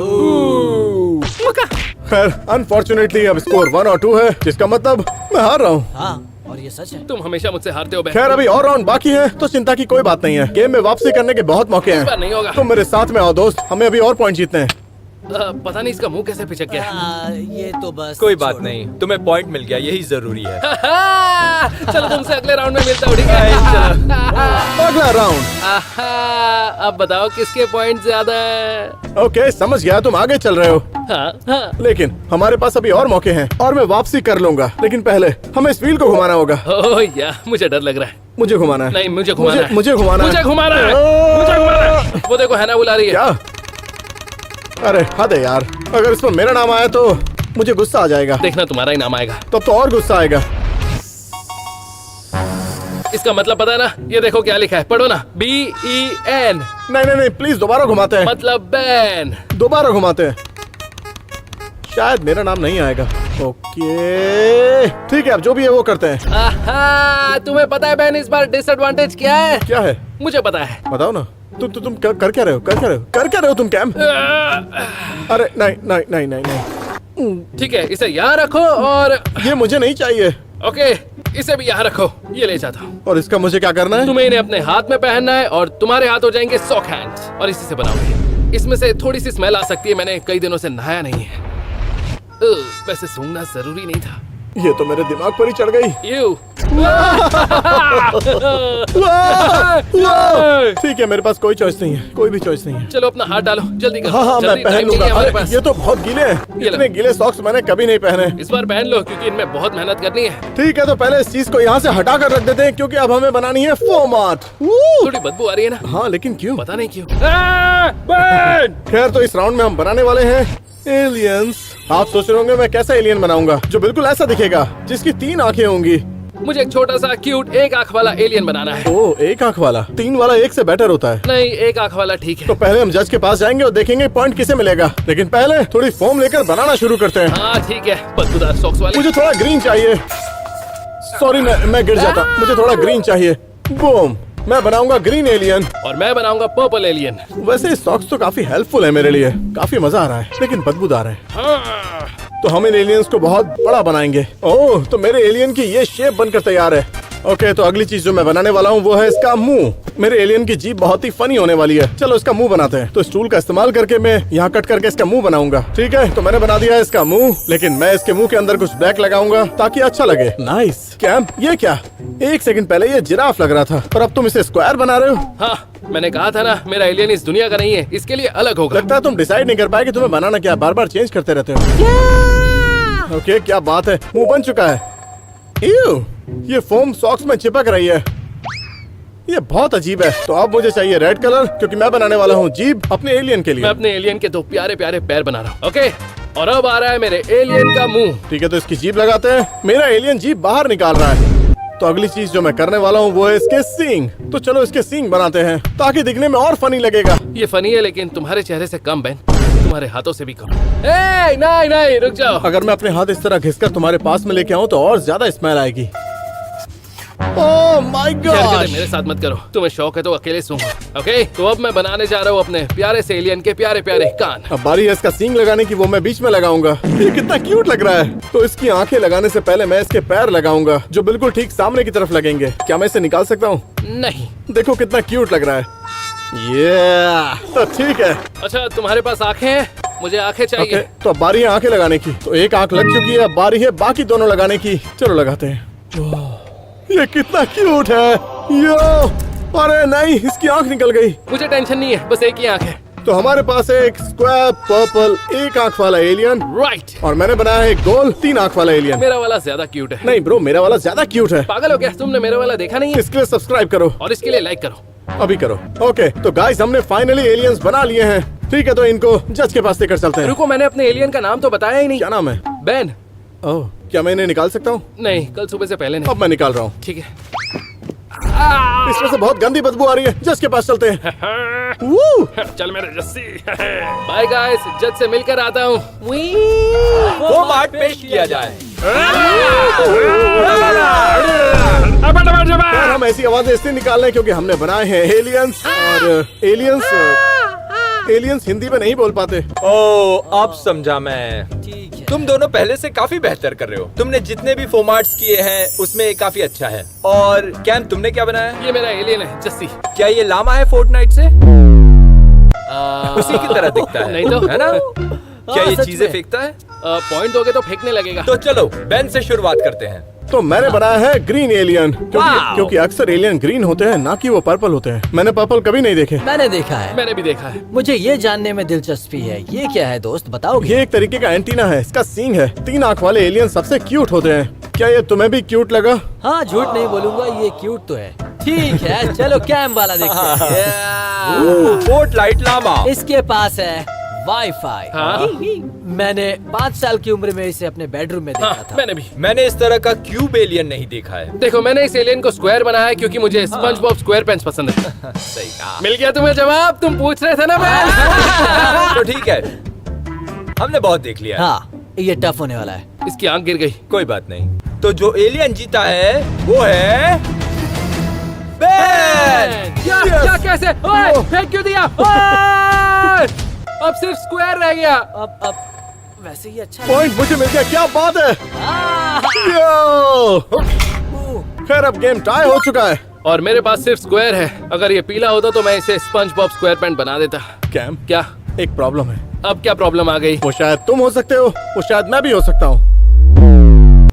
मुका। खैर अनफॉर्चुनेटली अब स्कोर 1 और 2 है, जिसका मतलब मैं हार रहा हूँ। हाँ, और ये सच है। तुम हमेशा मुझसे हारते हो बहन। खैर अभी और राउंड बाकी है तो चिंता की कोई बात नहीं है। गेम में वापसी करने के बहुत मौके इस बार हैं। नहीं होगा। तुम मेरे साथ में आओ दोस्त, हमें अभी और पॉइंट जीतने हैं। पता नहीं इसका मुंह कैसे पिचक गया। ये तो बस कोई बात छोड़ो। नहीं, तुम्हें पॉइंट मिल गया, यही जरूरी है। चलो तुमसे अगले राउंड में मिलता हूँ, ठीक है? अगला राउंड। अब बताओ किसके पॉइंट ज्यादा है? ओके समझ गया, तुम आगे चल रहे हो। हाँ। लेकिन हमारे पास अभी और मौके हैं और मैं वापसी कर लूंगा, लेकिन पहले हमें इस व्हील को घुमाना होगा। ओह या, मुझे डर लग रहा है। मुझे घुमाना है। नहीं, मुझे घुमाना है। मुझे घुमाना है। मुझे घुमाना है। मुझे घुमाना है। वो देखो हैना बुला रही है। क्या? अरे हद है यार, अगर इस पर मेरा नाम आया तो मुझे गुस्सा आ जाएगा। देखना तुम्हारा ही नाम आएगा। तब तो और गुस्सा आएगा। इसका मतलब पता है ना? ये देखो क्या लिखा है, पढ़ो ना। BEN नहीं नहीं नहीं, प्लीज दोबारा घुमाते हैं। मतलब बैन। दोबारा घुमाते हैं, शायद मेरा नाम नहीं आएगा। ओके ठीक है, अब जो भी है वो करते हैं। तुम्हें पता है बैन इस बार डिसएडवांटेज क्या है? क्या है मुझे पता है। बताओ ना। तुम कर क्या रहे हो? कर क्या रहे हो तुम कैम? अरे नहीं नहीं नहीं नहीं नहीं, ठीक है, इसे यहाँ रखो और ये मुझे नहीं चाहिए। ओके, इसे भी यहाँ रखो। ये ले जाता हूँ। और इसका मुझे क्या करना है? तुम्हें इन्हें अपने हाथ में पहनना है और तुम्हारे हाथ हो जाएंगे सॉक हैंड्स, और इसी से बनाओगे। इसमें से थोड़ी सी स्मेल आ सकती है, मैंने कई दिनों से नहाया नहीं है। वैसे सूंघना जरूरी नहीं था। ये तो मेरे दिमाग पर ही चढ़ गई। यू। ठीक है, मेरे पास कोई चॉइस नहीं है, कोई भी चॉइस नहीं है। चलो अपना हाथ डालो, जल्दी करो। हाँ हाँ मैं जल्दी, पहन टाइम नहीं लूंगा। है हमारे अरे, पास। ये तो बहुत गीले हैं। ये लो। इतने गीले सॉक्स मैंने कभी नहीं पहने। इस बार पहन लो क्योंकि इनमें बहुत मेहनत करनी है। ठीक है, तो पहले इस चीज को यहाँ से हटा कर रख देते हैं क्योंकि अब हमें बनानी है फोम आर्ट। थोड़ी बदबू आ रही है ना? हाँ लेकिन क्यों? पता नहीं क्यों। खैर तो इस राउंड में हम बनाने वाले हैं एलियंस। आप सोच रहे होंगे मैं कैसा एलियन बनाऊंगा जो बिल्कुल ऐसा दिखेगा, जिसकी 3 आंखें होंगी। मुझे एक छोटा सा क्यूट एक आंख वाला एलियन बनाना है। ओ, एक आंख वाला? 3 वाला एक से बेटर होता है। नहीं, एक आंख वाला ठीक तो है। पहले हम जज के पास जाएंगे और देखेंगे पॉइंट किसे मिलेगा, लेकिन पहले थोड़ी फोम लेकर बनाना शुरू करते हैं। हाँ ठीक है, बदबूदार सॉक्स वाले। मुझे थोड़ा ग्रीन चाहिए। सॉरी मैं गिर जाता। मुझे थोड़ा ग्रीन चाहिए। बूम, मैं बनाऊंगा ग्रीन एलियन। और मैं बनाऊंगा पर्पल एलियन। वैसे सॉक्स तो काफी हेल्पफुल है मेरे लिए, काफी मजा आ रहा है, लेकिन बदबूदार है। हाँ। तो हम इन एलियंस को बहुत बड़ा बनाएंगे। ओह, तो मेरे एलियन की ये शेप बनकर तैयार है। ओके, तो अगली चीज जो मैं बनाने वाला हूँ वो है इसका मुंह। मेरे एलियन की जीभ बहुत ही फनी होने वाली है। चलो इसका मुंह बनाते हैं। तो इस टूल का इस्तेमाल करके मैं यहाँ कट करके इसका मुंह बनाऊंगा। ठीक है, तो मैंने बना दिया है इसका मुंह, लेकिन मैं इसके मुंह के अंदर कुछ ब्लैक लगाऊंगा ताकि अच्छा लगे। नाइस। कैम, ये क्या? एक सेकंड पहले ये जिराफ लग रहा था और अब तुम इसे स्क्वायर बना रहे हो। हाँ, मैंने कहा था ना, मेरा एलियन इस दुनिया का नहीं है, इसके लिए अलग होगा। लगता है तुम डिसाइड नहीं कर पाए कि तुम्हें बनाना क्या, बार बार चेंज करते रहते हो। ओके, क्या बात है, मुंह बन चुका है। Ew, ये फोम सॉक्स में चिपक रही है, ये बहुत अजीब है। तो अब मुझे चाहिए रेड कलर, क्योंकि मैं बनाने वाला हूँ जीभ अपने एलियन के लिए। मैं अपने एलियन के 2 प्यारे प्यारे पैर बना रहा हूँ। ओके, और अब आ रहा है मेरे एलियन का मुंह। ठीक है, तो इसकी जीभ लगाते हैं। मेरा एलियन जीभ बाहर निकाल रहा है। तो अगली चीज जो मैं करने वाला हूँ वो है इसके सींग। तो चलो इसके सींग बनाते हैं ताकि दिखने में और फनी लगेगा। ये फनी है, लेकिन तुम्हारे चेहरे से कम बेन, तुम्हारे हाथों से भी कम। नहीं नहीं, रुक जाओ। अगर मैं अपने हाथ इस तरह घिसकर तुम्हारे पास में लेके आऊँ तो और ज्यादा स्मेल आएगी। ओह माय गॉड, मेरे साथ मत करो, तुम्हें शौक है तो अकेले सूंघो। ओके, तो अब मैं बनाने जा रहा हूँ अपने प्यारे से एलियन के प्यारे प्यारे कान। अब बारी है इसका सींग लगाने की, वो मैं बीच में लगाऊंगा। ये कितना क्यूट लग रहा है। तो इसकी आंखें लगाने से पहले मैं इसके पैर लगाऊंगा, जो बिल्कुल ठीक सामने की तरफ लगेंगे। क्या मैं इसे निकाल सकता हूँ? नहीं। देखो कितना क्यूट लग रहा है। ये तो ठीक है। अच्छा, तुम्हारे पास आंखें हैं? मुझे आंखें चाहिए। ओके, तो अब बारी है आंखें लगाने की। तो एक आंख लग चुकी है, अब बारी है बाकी दोनों लगाने की। चलो लगाते हैं। ये कितना क्यूट है। यो, अरे नहीं, इसकी आंख निकल गई। मुझे टेंशन नहीं है, बस एक ही आंख है। तो हमारे पास है एक स्क्वायर पर्पल एक आंख वाला एलियन, राइट। और मैंने बनाया है एक गोल 3 आंख वाला एलियन। मेरा वाला ज्यादा क्यूट है। नहीं ब्रो, मेरा वाला ज्यादा क्यूट है। पागल हो क्या? तुमने मेरा वाला देखा नहीं है? इसके लिए सब्सक्राइब करो और इसके लिए लाइक करो। अभी करो। ओके, तो गाइस हमने फाइनली एलियंस बना लिए हैं। ठीक है, तो इनको जज के पास लेकर चलते हैं। रुको, मैंने अपने एलियन का नाम तो बताया ही नहीं। क्या नाम है? बेन। ओह, क्या मैं इन्हें निकाल सकता हूँ? नहीं, कल सुबह से पहले नहीं। अब मैं निकाल रहा हूँ। ठीक है। इसमें से बहुत गंदी बदबू आ रही है। जज के पास चलते हैं। वू! चल मेरे जस्सी। बाय गाइस, जज से मिलकर आता हूँ। वो मार्ट पेश किया जाए। यार, हम ऐसी आवाजें इसलिए निकाल रहे हैं क्योंकि हमने बनाए हैं एलियंस, और एलियंस हिंदी में नहीं बोल पाते। ओह, अब समझा मैं। ठीक है। तुम दोनों पहले से काफी बेहतर कर रहे हो। तुमने जितने भी फोम आर्ट्स किए हैं उसमें ये काफी अच्छा है। और कैम, तुमने क्या बनाया? ये मेरा एलियन है, जस्सी। क्या ये लामा है फोर्टनाइट से? उसी की तरह दिखता है, नहीं तो? है ना? क्या ये सच चीजें में। फेंकता है? पॉइंट दोगे तो फेंकने लगेगा। तो चलो बेन से शुरुआत करते हैं। तो मैंने बनाया है ग्रीन एलियन, वाव! क्योंकि अक्सर एलियन ग्रीन होते हैं, ना कि वो पर्पल होते हैं। मैंने पर्पल कभी नहीं देखे। मैंने देखा है। मैंने भी देखा है। मुझे ये जानने में दिलचस्पी है, ये क्या है दोस्त, बताओगे? ये एक तरीके का एंटीना है, इसका सींग है। 3 आंख वाले एलियन सबसे क्यूट होते हैं। क्या ये तुम्हें भी क्यूट लगा? हाँ, झूठ नहीं बोलूंगा, ये क्यूट तो है। ठीक है, चलो कैम वाला देखते हैं। फोर्टनाइट लामा। इसके पास है वाईफाई। हाँ? मैंने 5 साल की उम्र में इसे अपने बेडरूम में देखा हाँ, था। मैंने भी। मैंने इस तरह का क्यूब एलियन नहीं देखा है। देखो, मैंने इस एलियन को स्क्वायर बनाया है क्योंकि मुझे स्पंज बॉब स्क्वायर पेंस पसंद है। सही कहा। मिल गया तुम्हें जवाब? तुम पूछ रहे थे ना मैं। तो ठीक है, हमने बहुत देख लिया है। हाँ, ये टफ होने वाला है। इसकी आंख गिर गई। कोई बात नहीं। तो जो एलियन जीता है वो है बेन। क्या क्या कैसे? ओए, फेंक क्यों दिया? ओए! अब सिर्फ स्क्वायर रह गया। अब वैसे ही अच्छा पॉइंट मुझे मिल गया, क्या बात है। यो! खैर, अब गेम टाई हो चुका है। और मेरे पास सिर्फ स्क्वायर है। अगर ये पीला होता तो मैं इसे स्पंज बॉब स्क्वायर पेंट बना देता। कैम, क्या? एक प्रॉब्लम है। अब क्या प्रॉब्लम आ गई? वो शायद तुम हो सकते हो, वो शायद मैं भी हो सकता हूँ,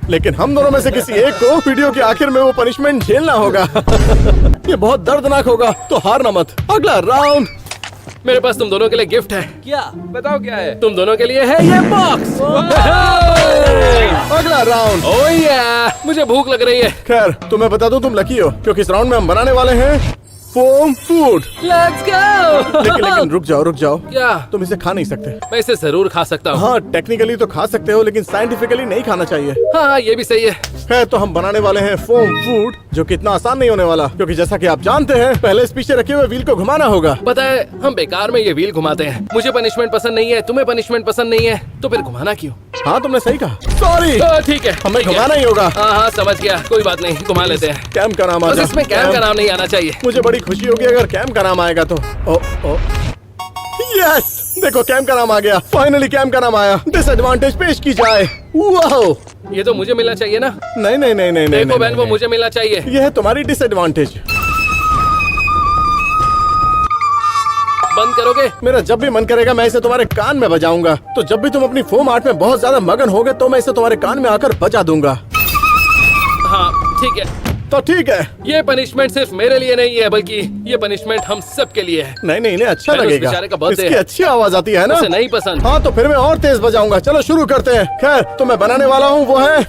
लेकिन हम दोनों में से किसी एक को वीडियो के आखिर में वो पनिशमेंट झेलना होगा। ये बहुत दर्दनाक होगा, तो हारना मत। अगला राउंड। मेरे पास तुम दोनों के लिए गिफ्ट है। क्या? बताओ क्या है? तुम दोनों के लिए है ये बॉक्स। अगला राउंड। ओह या, मुझे भूख लग रही है। खैर, तुम्हें बता दूं, तुम लकी हो, क्योंकि इस राउंड में हम बनाने वाले हैं फोम फूड। Let's go. लेकिन रुक जाओ। क्या? तुम इसे खा नहीं सकते। मैं इसे जरूर खा सकता हूँ। हाँ, टेक्निकली तो खा सकते हो, लेकिन साइंटिफिकली नहीं खाना चाहिए। हाँ, ये भी सही है। है, तो हम बनाने वाले हैं फोम फूड, जो कि इतना आसान नहीं होने वाला, क्योंकि जैसा कि आप जानते हैं, पहले इस पीछे रखे हुए व्हील को घुमाना होगा। पता है, हम बेकार में ये व्हील घुमाते हैं। मुझे पनिशमेंट पसंद नहीं है, तुम्हें पनिशमेंट पसंद नहीं है, तो फिर घुमाना क्यों? हाँ, तुमने सही कहा। सॉरी, ठीक है, हमें ठीक है। घुमाना ही होगा। हाँ, समझ गया। कोई बात नहीं, घुमा लेते हैं। कैम का नाम आ बस जाए। इसमें कैम का नाम नहीं आना चाहिए। मुझे बड़ी खुशी होगी अगर कैम का नाम आएगा तो। ओ यस, देखो कैम का नाम आ गया। फाइनली कैम का नाम आया। डिसएडवांटेज पेश की जाए। वाओ, ये तो मुझे मिलना चाहिए ना। नहीं नहीं नहीं नहीं देखो नहीं, बहन, वो नहीं। मुझे मिलना चाहिए। ये है तुम्हारी डिसएडवांटेज। बंद करोगे? मेरा जब भी मन करेगा मैं इसे तुम्हारे कान में बजाऊंगा। तो जब भी तुम अपनी फोम आर्ट में बहुत ज्यादा मगन होगे तो मैं इसे तुम्हारे कान में आकर बजा दूंगा। हाँ ठीक है। तो ठीक है। ये पनिशमेंट सिर्फ मेरे लिए नहीं है, बल्कि ये पनिशमेंट हम सब के लिए है। नहीं नहीं इन्हें अच्छा मैंने उस लगेगा। बेचारे का birthday इसकी है। अच्छी आवाज आती है ना। उसे नहीं पसंद। हाँ तो फिर मैं और तेज बजाऊंगा। चलो शुरू करते हैं। खैर तो मैं बनाने वाला हूँ वो है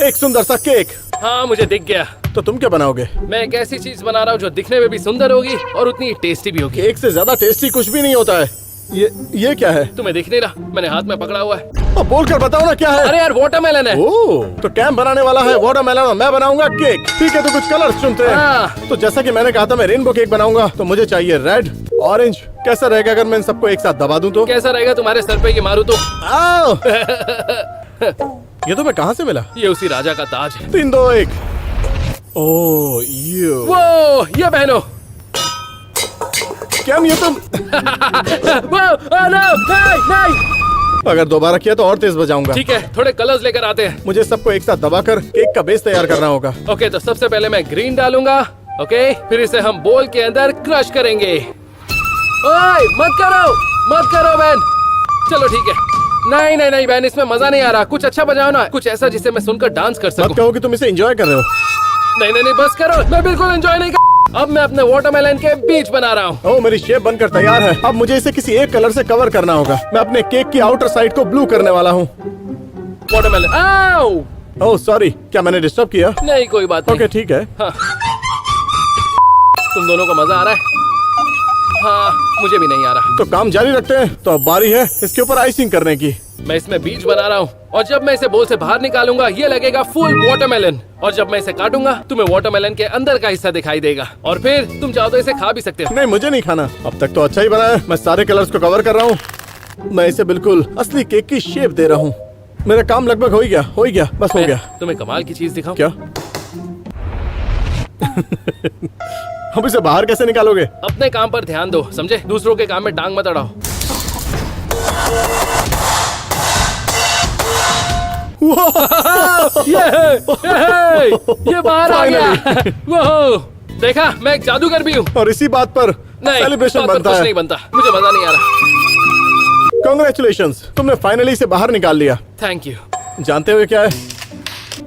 एक सुंदर सा केक। हाँ मुझे दिख गया। तो तुम क्या बनाओगे? मैं एक ऐसी चीज बना रहा हूँ जो दिखने में भी सुंदर होगी और उतनी टेस्टी भी होगी। केक से ज्यादा टेस्टी कुछ भी नहीं होता है। ये क्या है? तुम्हें दिख नहीं रहा? मैंने हाथ में पकड़ा हुआ है। अब बोल कर बताओ ना क्या है। अरे यार वाटरमेलन है। ओह तो कैम बनाने वाला है वाटरमेलन और मैं बनाऊंगा केक। ठीक है तो कुछ कलर्स चुनते हैं। हाँ। तो जैसा कि मैंने कहा था मैं रेनबो केक बनाऊंगा तो मुझे चाहिए रेड ऑरेंज। कैसा रहेगा अगर मैं इन सबको एक साथ दबा दूं तो? कैसा रहेगा तुम्हारे सर पे ये मारू तो? आओ। ये तो मैं कहाँ से मिला? ये उसी राजा का ताज है। 3 2 1। ओह यो वो ये बहनों। क्या ये तुम? वो नो नहीं। अगर दोबारा किया तो और तेज बजाऊंगा। ठीक है थोड़े कलर्स लेकर आते हैं। मुझे सबको एक साथ दबाकर केक का बेस तैयार करना होगा। ओके तो सबसे पहले मैं ग्रीन डालूंगा। ओके फिर इसे हम बोल के अंदर क्रश करेंगे। ओए मत करो बहन। चलो ठीक है। नहीं नहीं नहीं बहन, इसमें मजा नहीं आ रहा। कुछ अच्छा बजाओ ना, कुछ ऐसा जिसे मैं सुनकर डांस कर मत सकूं। कहो कि तुम इसे एंजॉय कर रहे हो। नहीं नहीं नहीं बस करो। मैं बिल्कुल एंजॉय नहीं कर। अब मैं अपने वाटरमेलन के बीच बना रहा हूँ। ओह मेरी शेप बनकर तैयार है। अब मुझे इसे किसी एक कलर से कवर करना होगा। मैं अपने केक की आउटर साइड को ब्लू करने वाला हूँ। वाटरमेलन आओ। ओह सॉरी, क्या मैंने डिस्टर्ब किया? नहीं कोई बात नहीं। ओके ठीक है। हाँ। तुम दोनों को मजा आ रहा है? हाँ मुझे भी नहीं आ रहा। तो काम जारी रखते हैं। तो अब बारी है इसके ऊपर आइसिंग करने की। मैं इसमें बीज बना रहा हूँ और जब मैं इसे बोल से बाहर निकालूंगा ये लगेगा फुल वाटरमेलन। और जब मैं इसे काटूंगा तुम्हें वाटरमेलन के अंदर का हिस्सा दिखाई देगा और फिर तुम चाहो तो इसे खा भी सकते हो। नहीं मुझे नहीं खाना। अब तक तो अच्छा ही बना है। मैं सारे कलर्स को कवर कर रहा हूँ। मैं इसे बिल्कुल असली केक की शेप दे रहा हूँ। मेरा काम लगभग हो ही गया बस हो गया। तुम्हें कमाल की चीज दिखाऊं? क्या? हम इसे बाहर कैसे निकालोगे? अपने काम पर ध्यान दो, समझे? दूसरों के काम में टांग मत अड़ाओ। ये बाहर आ गया। वो देखा, मैं एक जादूगर भी हूँ। और इसी बात पर नहीं सेलिब्रेशन बात पर बनता कुछ है। नहीं बनता। मुझे मजा नहीं आ रहा। कांग्रेचुलेशंस, तुमने फाइनली इसे बाहर निकाल लिया। Thank you. जानते हुए क्या है?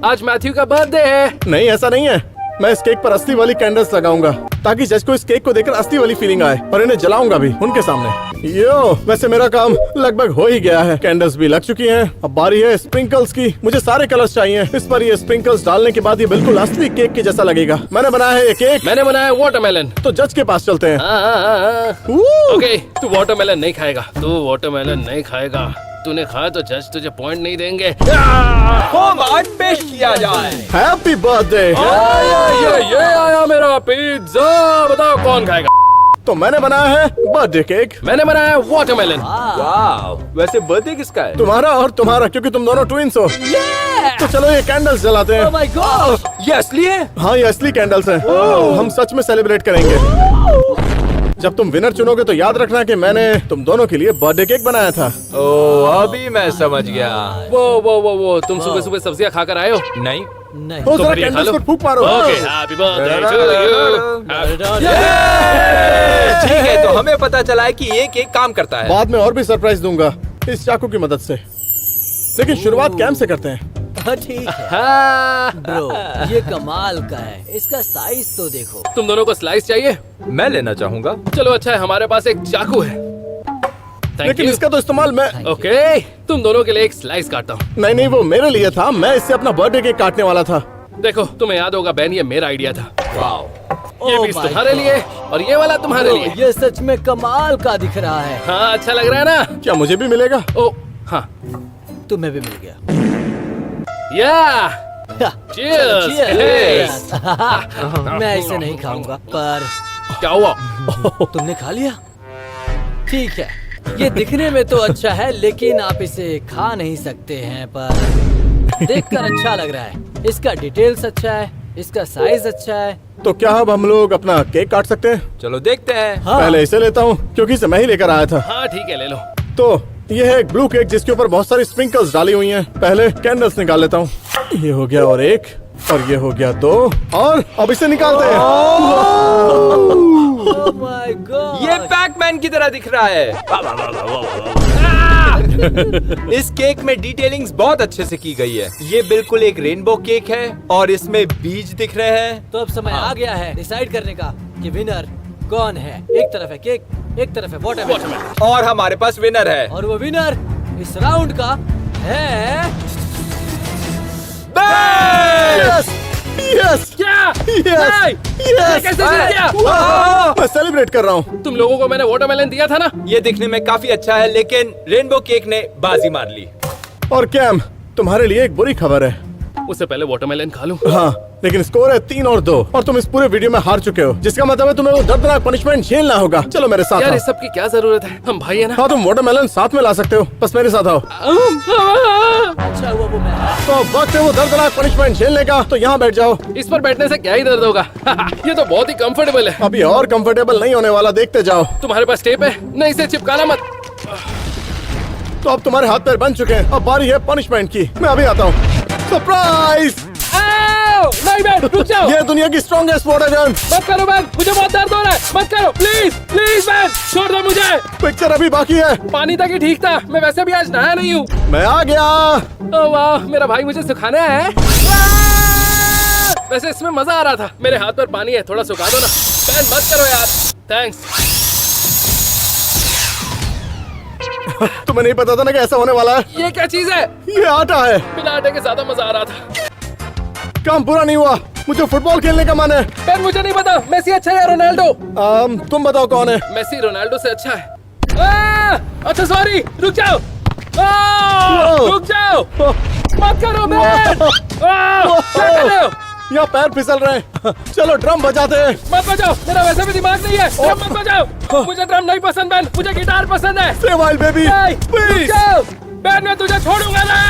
आज मैथ्यू का बर्थडे है। नहीं ऐसा नहीं है। मैं इस केक पर असली वाली कैंडल्स लगाऊंगा ताकि जज को इस केक को देखकर असली वाली फीलिंग आए और इन्हें जलाऊंगा भी उनके सामने। यो वैसे मेरा काम लगभग हो ही गया है। कैंडल्स भी लग चुकी हैं। अब बारी है स्प्रिंकल्स की। मुझे सारे कलर्स चाहिए। इस पर ये स्प्रिंकल्स डालने के बाद ये बिल्कुल असली केक के जैसा लगेगा। मैंने बनाया है ये केक। मैंने बनाया वाटरमेलन। तो जज के पास चलते हैं। हाँ। Woo! ओके तू वाटरमेलन नहीं खाएगा। तू वाटरमेलन नहीं खाएगा। तूने खाया तो जज तुझे पॉइंट नहीं देंगे। होम आर्ट पेश किया जाए। Happy birthday. ये आया मेरा पिज्जा। बताओ कौन खाएगा? तो मैंने बनाया है बर्थडे केक। मैंने बनाया वाटरमेलन। वाह, वैसे बर्थडे किसका है? तुम्हारा और तुम्हारा, क्योंकि तुम दोनों ट्विंस हो। तो चलो ये कैंडल्स जलाते हैं। Oh my God! ये असली है? हाँ ये असली कैंडल्स हैं। हम सच में सेलिब्रेट करेंगे। जब तुम विनर चुनोगे तो याद रखना कि मैंने तुम दोनों के लिए बर्थडे केक बनाया था। ओ अभी मैं समझ गया। वो तुम सुबह सुबह सब्जियां खाकर आए हो? नहीं। नहीं। हो तो जरा फिर ये खा कैंडल्स लो। पर फूंक मारो। Okay happy birthday to you. ठीक है, तो हमें पता चला है कि ये केक काम करता है। बाद में और भी सरप्राइज दूंगा इस चाकू की मदद से। लेकिन शुरुआत कैम से करते हैं। हाँ, ठीक है ब्रो, ये कमाल का है। इसका साइज तो देखो। तुम दोनों को स्लाइस चाहिए? मैं लेना चाहूंगा। चलो अच्छा है, हमारे पास एक चाकू है। थैंक लेकिन यू। इसका तो इस्तेमाल मैं। ओके तुम दोनों के लिए एक स्लाइस काटता हूँ। नहीं वो मेरे लिए था। मैं इससे अपना बर्थडे केक काटने वाला था। देखो तुम्हें याद होगा बैन, ये मेरा आइडिया था। ये Oh पीस my तुम्हारे God. लिए और ये वाला तुम्हारे ब्रो, लिए। ये सच में कमाल का दिख रहा है। हाँ अच्छा लग रहा है ना? क्या मुझे भी मिलेगा? ओ हाँ तुम्हें भी मिल गया। या Cheers! Cheers! मैं इसे नहीं खाऊंगा, पर क्या हुआ? तुमने खा लिया? ठीक है, ये दिखने में तो अच्छा है लेकिन आप इसे खा नहीं सकते हैं, पर देखकर अच्छा लग रहा है। इसका डिटेल्स अच्छा है, इसका साइज अच्छा है। तो क्या अब हम लोग अपना केक काट सकते हैं? चलो देखते हैं। हाँ। पहले इसे लेता हूँ क्योंकि इसे मैं ही लेकर आया था। हाँ ठीक है ले लो। तो ये है एक ब्लू केक जिसके ऊपर बहुत सारी स्प्रिंकल्स डाली हुई हैं। पहले कैंडल्स निकाल लेता हूँ। ये हो गया और एक, और ये हो गया दो, और अब इसे निकालते हैं। Oh my God! ये पैकमैन की तरह दिख रहा है। इस केक में डिटेलिंग्स बहुत अच्छे से की गई है। ये बिल्कुल एक रेनबो केक है और इसमें बीज दिख रहे हैं। तो अब समय आ गया है डिसाइड करने का कि विनर कौन है। एक तरफ है केक, एक तरफ है वाटरमेलन, और हमारे पास विनर है। और वो विनर इस राउंड का है यस यस क्या? यस नहीं! यस कैसे जीत गया? मैं सेलिब्रेट कर रहा हूँ। तुम लोगों को मैंने वाटरमेलन दिया था ना। ये दिखने में काफी अच्छा है, लेकिन रेनबो केक ने बाजी मार ली। और कैम, तुम्हारे लिए एक बुरी खबर है। उससे पहले वाटरमेलन खा लूं। हाँ, लेकिन स्कोर है 3-2 और तुम इस पूरे वीडियो में हार चुके हो, जिसका मतलब है तुम्हें वो दर्दनाक पनिशमेंट झेलना होगा। चलो मेरे साथ यार आओ। इस सब की क्या जरूरत है, हम भाई है ना। हाँ, तुम वाटरमेलन साथ में ला सकते हो, बस मेरे साथ आओ। अच्छा हुआ वो मैं। तो अब वक्त है वो दर्दनाक पनिशमेंट झेलने का, तो यहाँ बैठ जाओ। इस पर बैठने से क्या ही दर्द होगा। ये तो बहुत ही कंफर्टेबल है। अभी और कंफर्टेबल नहीं होने वाला, देखते जाओ। तुम्हारे पास टेप है? नहीं, इसे चिपकाना मत। तो अब तुम्हारे हाथ पैर बन चुके हैं, अब बारी है पनिशमेंट की। मैं अभी आता हूँ। सरप्राइज! आओ! नहीं बैन, रुक जाओ। ये दुनिया की स्ट्रॉन्गेस्ट वाटर गन। मत करो बैन, मुझे बहुत दर्द हो रहा है। मत करो प्लीज, प्लीज बैन, छोड़ दो मुझे। पिक्चर अभी बाकी है। पानी तक ही ठीक था, मैं वैसे भी आज नहाया नहीं हूँ। मैं आ गया। ओह वाह, मेरा भाई मुझे सुखाने आया है। वैसे इसमें मजा आ रहा था। मेरे हाथ पर पानी है, थोड़ा सुखा दो ना। बैन मत करो यार। थैंक्स। तुम्हें नहीं पता था ना कि ऐसा होने वाला है। ये क्या चीज है? ये आटा है। बिना आटे के ज्यादा मजा आ रहा था। काम पूरा नहीं हुआ, मुझे फुटबॉल खेलने का मन है। बैन मुझे नहीं पता, मेसी अच्छा है या रोनाल्डो? तुम बताओ कौन है। मेसी रोनाल्डो से अच्छा है। अच्छा सॉरी, रुक जाओ। रुक जाओ, मत करो बैन। क्या कर रहे हो? यहाँ पैर फिसल रहे हैं। चलो ड्रम बजाते हैं। मत बजाओ, मेरा वैसे भी दिमाग नहीं है। ड्रम मत बजाओ, मुझे ड्रम नहीं पसंद बैन, मुझे गिटार पसंद है। Say while baby, नहीं, रुक please. जाओ। बैन मैं तुझे छोड़ूंगा ना।